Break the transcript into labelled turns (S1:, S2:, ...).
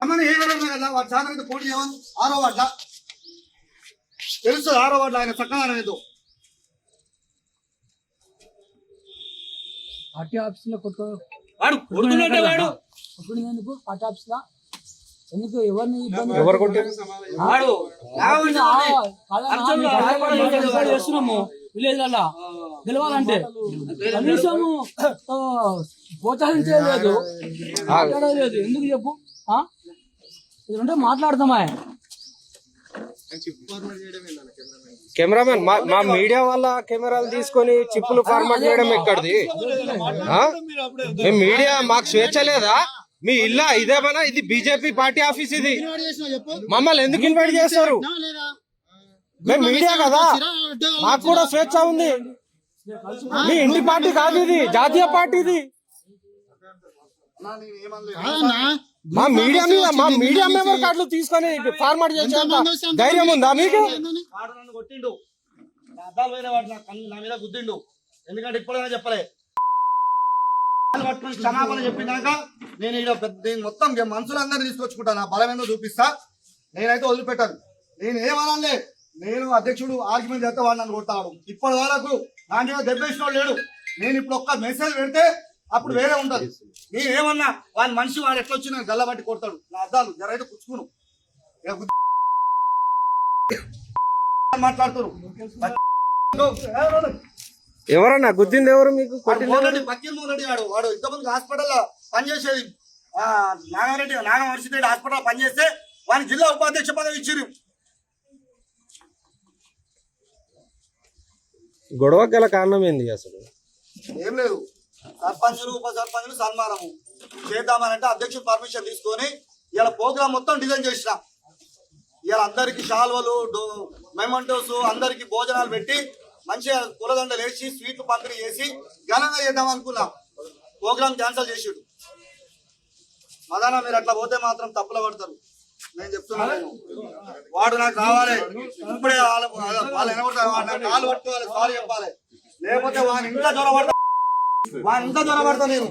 S1: అమ్మని ఏ కదా వాడు సాధన పోటీ చేయమని 6వ వార్డుల తెలుసు 6వ వార్డులో ఆయన చక్కగా ఏదో
S2: పార్టీ ఆఫీస్ లో
S3: వాడు కొడుకున్నట్టే వాడు
S2: ఎందుకు పార్టీ ఆఫీస్ లో ఎందుకు ఎవరిని
S4: ఎవరు కొట్టారు
S3: వాడు
S2: చేస్తున్నాము విలేజ్ లలో గెలవాలంటే కనీసము ప్రోత్సహించలేదు మాట్లాడలేదు ఎందుకు చెప్పు ఇది ఉంటే మాట్లాడతామా
S4: కెమెరామెన్ మా మీడియా వాళ్ళ కెమెరాలు తీసుకొని చిప్పులు ఫార్మాట్ చేయడం ఎక్కడిది మీడియా మాకు స్వేచ్ఛ లేదా మీ ఇల్లా ఇదేమన్నా ఇది బీజేపీ పార్టీ ఆఫీస్ ఇది మమ్మల్ని ఎందుకు ఇన్వైట్ చేస్తారు మేము మీడియా కదా మాకు కూడా స్వేచ్ఛ ఉంది మీ ఇంటి పార్టీ కాదు ఇది జాతీయ పార్టీ ఇది మా మీడియా మెంబర్ కార్డులు తీసుకొని ఫార్మాట్ చేసేంత ధైర్యం ఉందా మీకు
S1: కొట్టిండు అద్దాలు పోయిన వాడు నా మీద గుద్దిండు ఎందుకంటే ఇప్పుడైనా చెప్పలే పట్టుకుని క్షమాపణ చెప్పినాక నేను మొత్తం మనుషులందరినీ తీసుకొచ్చుకుంటాను నా బలం ఏందో చూపిస్తా నేనైతే వదిలిపెట్టాను నేను ఏమనాలే నేను అధ్యక్షుడు ఆర్గ్యుమెంట్ చేస్తే వాడు నన్ను కొడతాడు ఇప్పటి వరకు నా మీద దెబ్బేసిన వాడు లేడు నేను ఇప్పుడు ఒక్క మెసేజ్ పెడితే అప్పుడు వేరే ఉంటది నేను ఏమన్నా వాడి మనిషి వాడు ఎట్లా వచ్చి గల్ల బట్టి కొడతాడు నా అద్దాలు జరైతే పుచ్చుకును మాట్లాడుతారు
S4: ఎవరన్నా గుద్దింది ఎవరు మీకు
S1: పక్కీర్ మోరెడ్డి వాడు ఇంతమంది హాస్పిటల్లో పనిచేసేది నాగమర్షి హాస్పిటల్ పనిచేస్తే వాని జిల్లా ఉపాధ్యక్ష పదవి ఇచ్చిరు
S4: గొడవ గల కారణం ఏంది అసలు
S1: ఏం లేదు సర్పంచులు ఉప సర్పంచులు సన్మానము చేద్దామనంటే అధ్యక్షుడు పర్మిషన్ తీసుకొని ఇలా ప్రోగ్రామ్ మొత్తం డిజైన్ చేసిన ఇలా అందరికి శాల్వలు మెమంటోస్ అందరికి భోజనాలు పెట్టి మంచిగా పూలదండలు వేసి స్వీట్లు పంపిణీ చేసి ఘనంగా చేద్దాం అనుకున్నా ప్రోగ్రామ్ క్యాన్సిల్ చేసాడు మదానా మీరు అట్లా పోతే మాత్రం తప్పులో పడతారు నేను చెప్తున్నాను వాడు నాకు కావాలి ఇప్పుడే వాళ్ళు వినబడతారు వాడు నాకు కాలు పట్టుకోవాలి సారీ చెప్పాలి లేకపోతే వాని ఇంకా జ్వరపడతా నేను